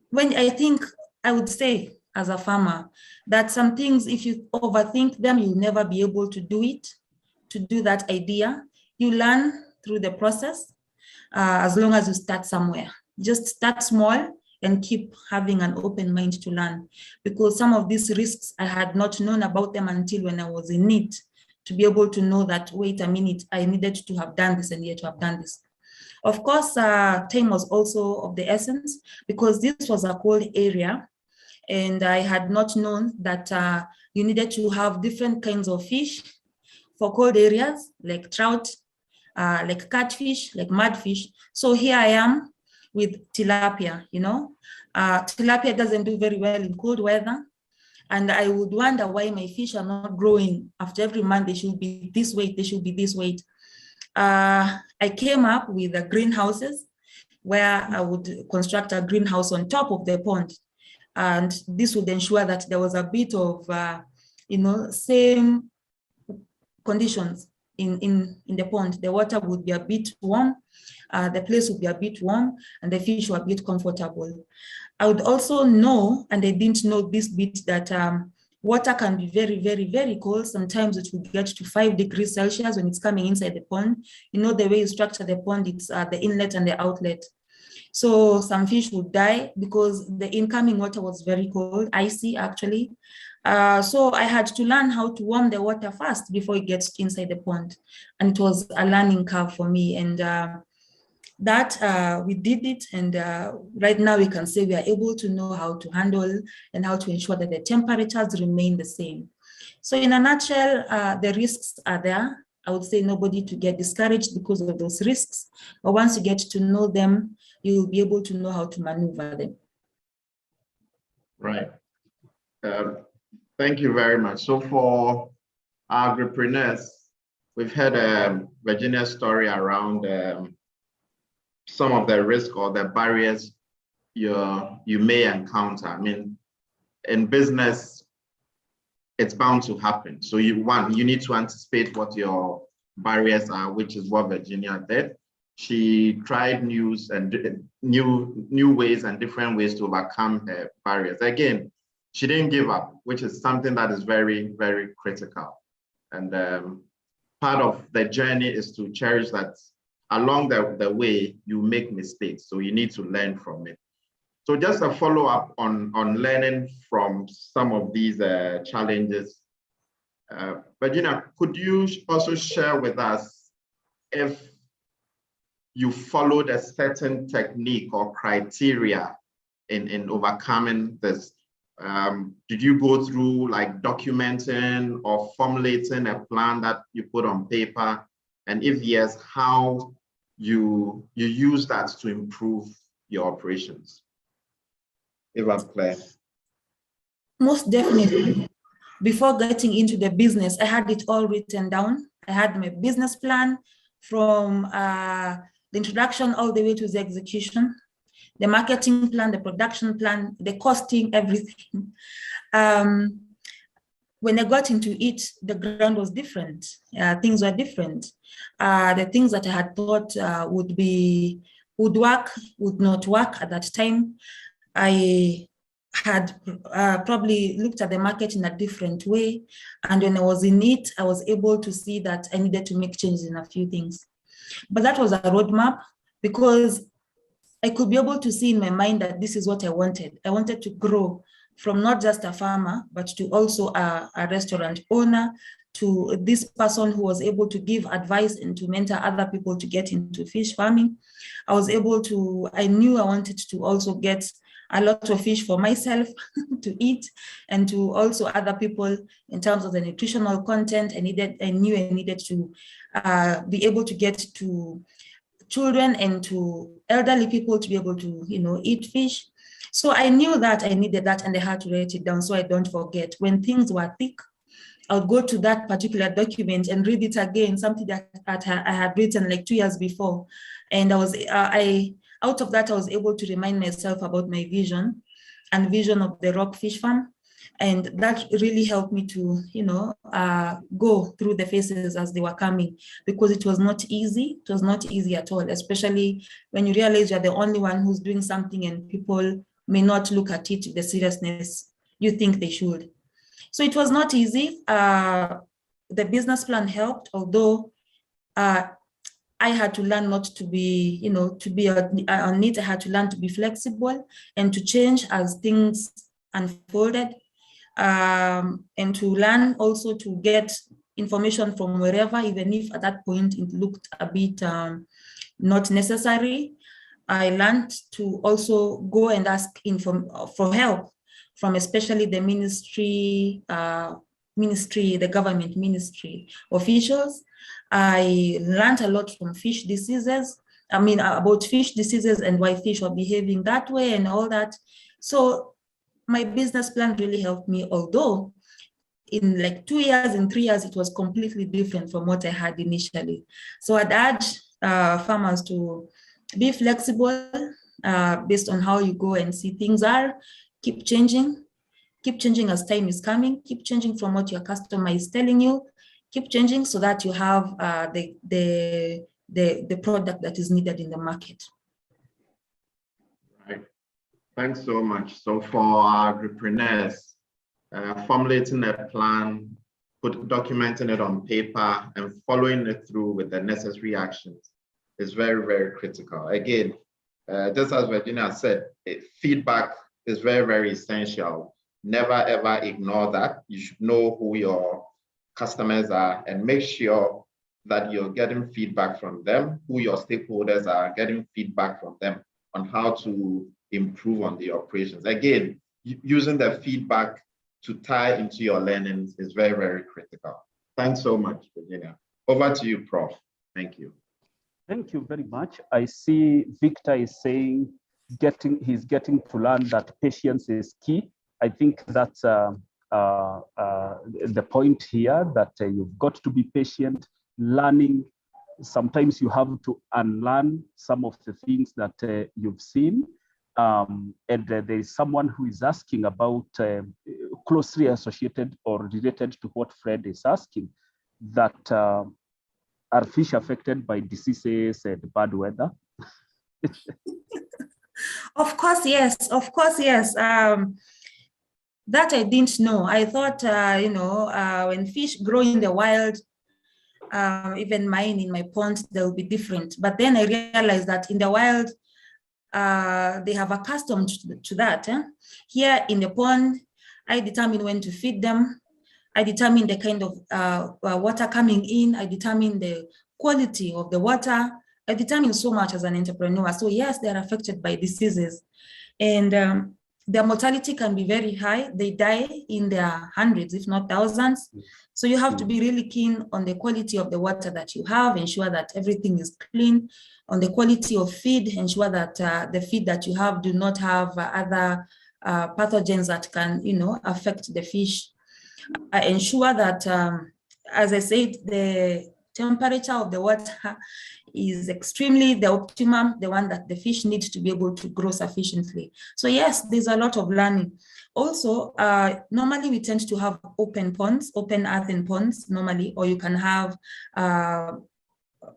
when I think, I would say, as a farmer, that some things, if you overthink them, you'll never be able to do it, to do that idea. You learn through the process, as long as you start somewhere. Just start small and keep having an open mind to learn, because some of these risks, I had not known about them until when I was in it, to be able to know that, wait a minute, I needed to have done this and yet to have done this. Of course, time was also of the essence, because this was a cold area, and I had not known that you needed to have different kinds of fish for cold areas, like trout, like catfish, like mudfish. So here I am with tilapia, tilapia doesn't do very well in cold weather. And I would wonder why my fish are not growing. After every month, they should be this weight, they should be this weight. I came up with the greenhouses, where I would construct a greenhouse on top of the pond. And this would ensure that there was a bit of, same conditions in the pond. The water would be a bit warm, the place would be a bit warm, and the fish were a bit comfortable. I would also know, and I didn't know this bit, that water can be very, very, very cold. Sometimes it will get to 5 degrees Celsius when it's coming inside the pond. You know, the way you structure the pond, it's the inlet and the outlet. So some fish would die because the incoming water was very cold, icy actually. So I had to learn how to warm the water first before it gets inside the pond. And it was a learning curve for me. And we did it. And right now we can say we are able to know how to handle and how to ensure that the temperatures remain the same. So in a nutshell, the risks are there. I would say nobody to get discouraged because of those risks. But once you get to know them, you will be able to know how to maneuver them.
Right. Thank you very much. So for agripreneurs, we've heard Virginia's story around some of the risk or the barriers you may encounter. I mean, in business, it's bound to happen. So you need to anticipate what your barriers are, which is what Virginia did. She tried new ways and different ways to overcome her barriers. Again, she didn't give up, which is something that is very, very critical. And part of the journey is to cherish that along the way, you make mistakes. So you need to learn from it. So just a follow-up on learning from some of these challenges. Virginia, could you also share with us if you followed a certain technique or criteria in overcoming this? Did you go through like documenting or formulating a plan that you put on paper? And if yes, how you use that to improve your operations? Claire.
Most definitely. Before getting into the business, I had it all written down. I had my business plan from the introduction all the way to the execution, the marketing plan, the production plan, the costing, everything. When I got into it, the ground was different. Things were different. The things that I had thought would work, would not work at that time. I had probably looked at the market in a different way. And when I was in it, I was able to see that I needed to make changes in a few things. But that was a roadmap because I could be able to see in my mind that this is what I wanted. I wanted to grow from not just a farmer, but to also a restaurant owner, to this person who was able to give advice and to mentor other people to get into fish farming. I knew I wanted to also get a lot of fish for myself to eat and to also other people in terms of the nutritional content. I knew I needed to be able to get to children and to elderly people to be able to, eat fish. So I knew that I needed that and I had to write it down so I don't forget. When things were thick, I would go to that particular document and read it again, something that I had written like 2 years before. And out of that, I was able to remind myself about my vision of the rock fish farm. And that really helped me to, go through the phases as they were coming, because it was not easy. It was not easy at all, especially when you realize you're the only one who's doing something and people may not look at it with the seriousness you think they should. So it was not easy. The business plan helped, although I had to learn not to be, to be on it. I had to learn to be flexible and to change as things unfolded, and to learn also to get information from wherever, even if at that point it looked a bit not necessary. I learned to also go and ask for help from especially the the government ministry officials. I learned a lot from fish diseases. About fish diseases and why fish are behaving that way and all that. So my business plan really helped me, although in like 2 years and 3 years, it was completely different from what I had initially. So I'd urge farmers to be flexible based on how you go and see things are. keep changing as time is coming, keep changing from what your customer is telling you, keep changing so that you have the product that is needed in the market.
Right. Thanks so much. So for our agripreneurs, formulating a plan, documenting it on paper, and following it through with the necessary actions is very, very critical. Again, just as Virginia said, feedback is very, very essential. Never ever ignore that. You should know who your customers are and make sure that you're getting feedback from them, who your stakeholders are, getting feedback from them on how to improve on the operations. Again, using the feedback to tie into your learnings is very, very critical. Thanks so much, Virginia. Over to you, Prof. Thank you.
Thank you very much. I see Victor is saying he's getting to learn that patience is key. I think that's the point here, that you've got to be patient, learning. Sometimes you have to unlearn some of the things that you've seen. There is someone who is asking about closely associated or related to what Fred is asking, that are fish affected by diseases and bad weather?
Of course, yes. Of course, yes. That I didn't know. I thought, when fish grow in the wild, even mine in my pond, they'll be different. But then I realized that in the wild, they have accustomed to that. Here in the pond, I determine when to feed them. I determine the kind of water coming in. I determine the quality of the water. I determine so much as an entrepreneur. So yes, they're affected by diseases. And their mortality can be very high. They die in their hundreds, if not thousands. So you have to be really keen on the quality of the water that you have, ensure that everything is clean. On the quality of feed, ensure that the feed that you have do not have other pathogens that can, affect the fish. Ensure that, as I said, the temperature of the water is extremely the optimum, the one that the fish needs to be able to grow sufficiently. So yes, there's a lot of learning. Also, normally we tend to have open ponds, open earthen ponds normally, or you can have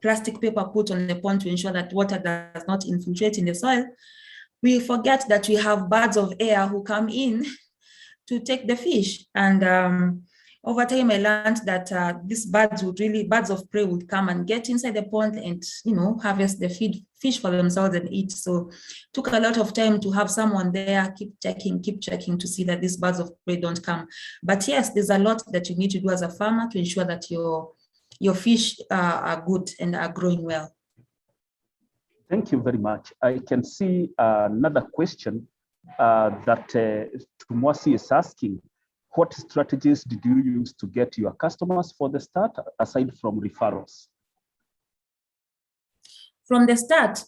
plastic paper put on the pond to ensure that water does not infiltrate in the soil. We forget that we have birds of air who come in to take the fish. And over time, I learned that these birds of prey would come and get inside the pond and, harvest the fish for themselves and eat. So it took a lot of time to have someone there, keep checking to see that these birds of prey don't come. But yes, there's a lot that you need to do as a farmer to ensure that your fish are good and are growing well.
Thank you very much. I can see another question that Tumwasi is asking. What strategies did you use to get your customers for the start, aside from referrals?
From the start,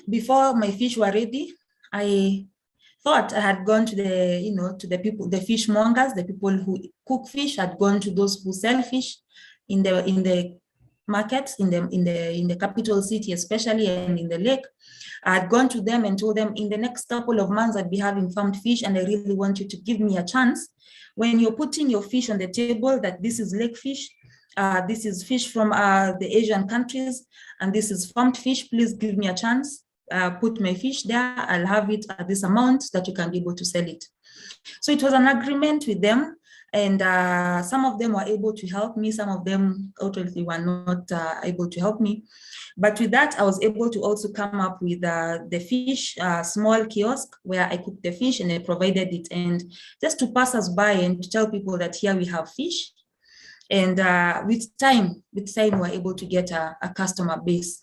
before my fish were ready, I thought I had gone to the people, the fishmongers, the people who cook fish. Had gone to those who sell fish in the markets, in the capital city especially, and in the lake. I had gone to them and told them, in the next couple of months, I'd be having farmed fish, and I really want you to give me a chance. When you're putting your fish on the table, that this is lake fish, this is fish from the Asian countries, and this is farmed fish, please give me a chance. Put my fish there, I'll have it at this amount that you can be able to sell it. So it was an agreement with them. And some of them were able to help me. Some of them ultimately were not able to help me. But with that, I was able to also come up with the fish small kiosk where I cooked the fish and I provided it. And just to pass us by and to tell people that here we have fish. And with time, we're able to get a customer base.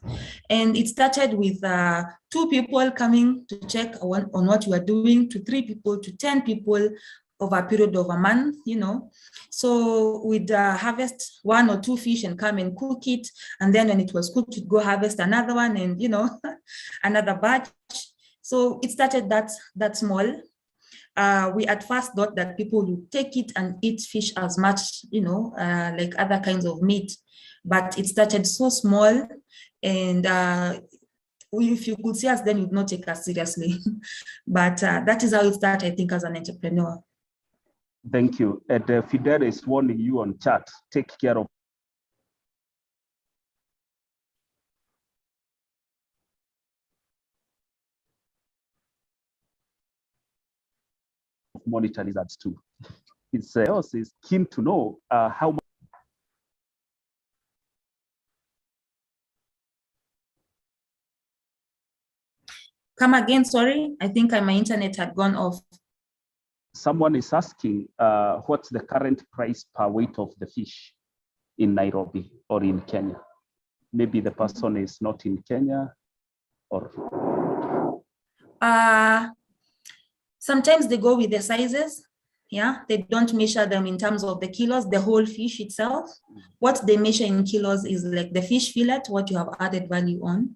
And it started with 2 people coming to check on what you are doing, to 3 people, to 10 people, over a period of a month, So we'd harvest 1 or 2 fish and come and cook it. And then when it was cooked, we'd go harvest another one and, another batch. So it started that small. We at first thought that people would take it and eat fish as much, like other kinds of meat. But it started so small, and if you could see us, then you'd not take us seriously. But that is how it started, I think, as an entrepreneur.
Thank you. And Fidel is warning you on chat. Take care of monetary results too. It's also is keen to know how much.
Come again, sorry. I think my internet had gone off.
Someone is asking what's the current price per weight of the fish in Nairobi or in Kenya? Maybe the person is not in Kenya or.
Sometimes they go with the sizes. Yeah, they don't measure them in terms of the kilos, the whole fish itself. What they measure in kilos is like the fish fillet, what you have added value on.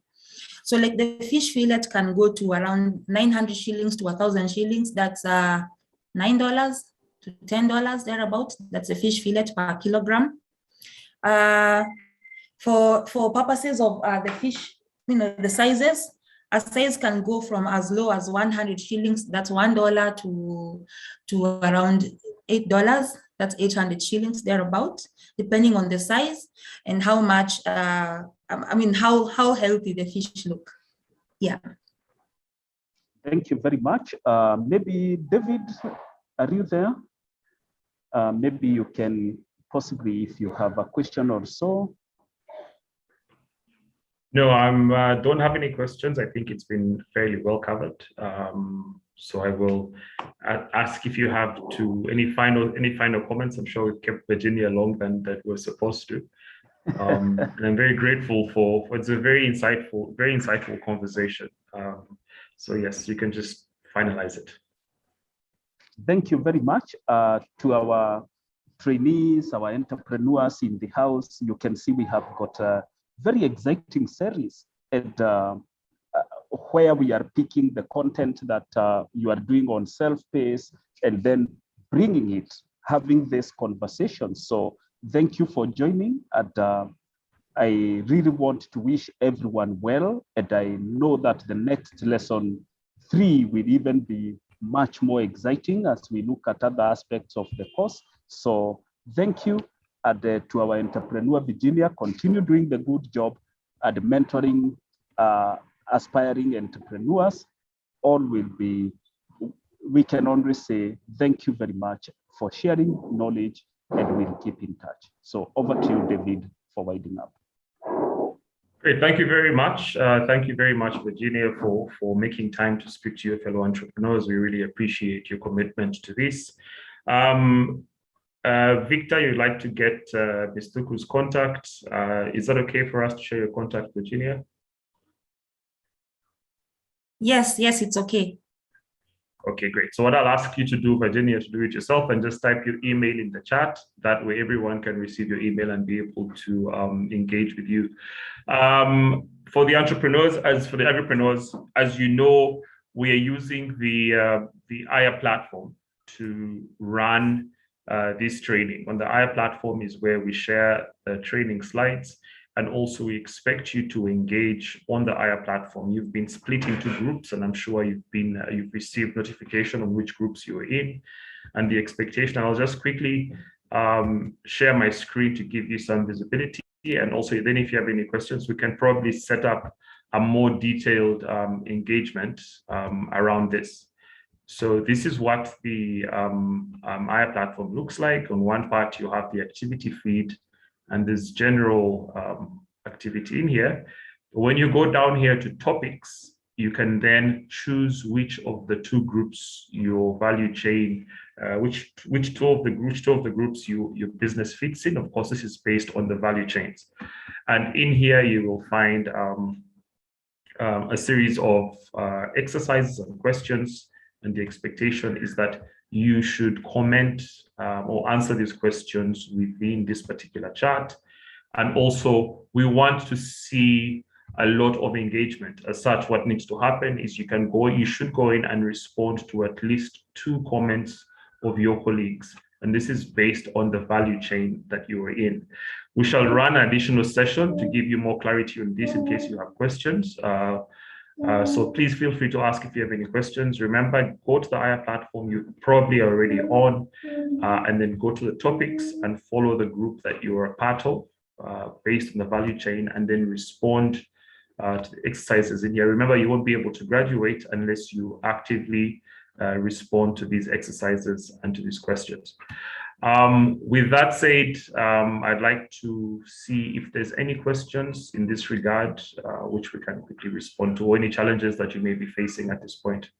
So like the fish fillet can go to around 900 shillings to 1,000 shillings. That's $9 to $10 thereabout. That's a fish fillet per kilogram. For purposes of the fish, the sizes, a size can go from as low as 100 shillings, that's $1 to around $8, that's 800 shillings thereabout, depending on the size and how much, how healthy the fish look. Yeah.
Thank you very much. Maybe David, are you there? Maybe you can possibly, if you have a question or so.
No, don't have any questions. I think it's been fairly well covered. So I will ask if you have any final comments. I'm sure we've kept Virginia longer than that we're supposed to. And I'm very grateful for it's a very insightful conversation. So yes, you can just finalize it.
Thank you very much to our trainees, our entrepreneurs in the house. You can see we have got a very exciting series and where we are picking the content that you are doing on self-paced and then bringing it, having this conversation. So thank you for joining. And I really want to wish everyone well. And I know that the next lesson 3 will even be much more exciting as we look at other aspects of the course. So thank you. And to our entrepreneur, Virginia, continue doing the good job at mentoring aspiring entrepreneurs. All will be, we can only say thank you very much for sharing knowledge, and we'll keep in touch. So over to you, David, for winding up.
Great, thank you very much. Thank you very much, Virginia, for making time to speak to your fellow entrepreneurs. We really appreciate your commitment to this. Victor, you'd like to get Ms. Tuku's contact. Is that okay for us to share your contact, Virginia?
Yes, it's okay.
Okay, great. So what I'll ask you to do, Virginia, to do it yourself and just type your email in the chat. That way everyone can receive your email and be able to engage with you. For the entrepreneurs, as for the agripreneurs, as you know, we are using the Aya platform to run this training. On the Aya platform is where we share the training slides, and also we expect you to engage on the Aya platform. You've been split into groups, and I'm sure you've received notification on which groups you're in. And the expectation, I'll just quickly share my screen to give you some visibility. And also then if you have any questions, we can probably set up a more detailed engagement around this. So this is what the Aya platform looks like. On one part, you have the activity feed, and there's general activity in here. When you go down here to topics, you can then choose which of the 2 groups your value chain, which two of the groups your business fits in. Of course, this is based on the value chains. And in here, you will find a series of exercises and questions. And the expectation is that you should comment or answer these questions within this particular chat. And also, we want to see a lot of engagement. As such, what needs to happen is you should go in and respond to at least 2 comments of your colleagues. And this is based on the value chain that you are in. We shall run an additional session to give you more clarity on this in case you have questions. So please feel free to ask if you have any questions. Remember, go to the IR platform you're probably already on, and then go to the topics and follow the group that you are a part of based on the value chain, and then respond to the exercises in here. Remember, you won't be able to graduate unless you actively respond to these exercises and to these questions. With that said, I'd like to see if there's any questions in this regard, which we can quickly respond to, or any challenges that you may be facing at this point.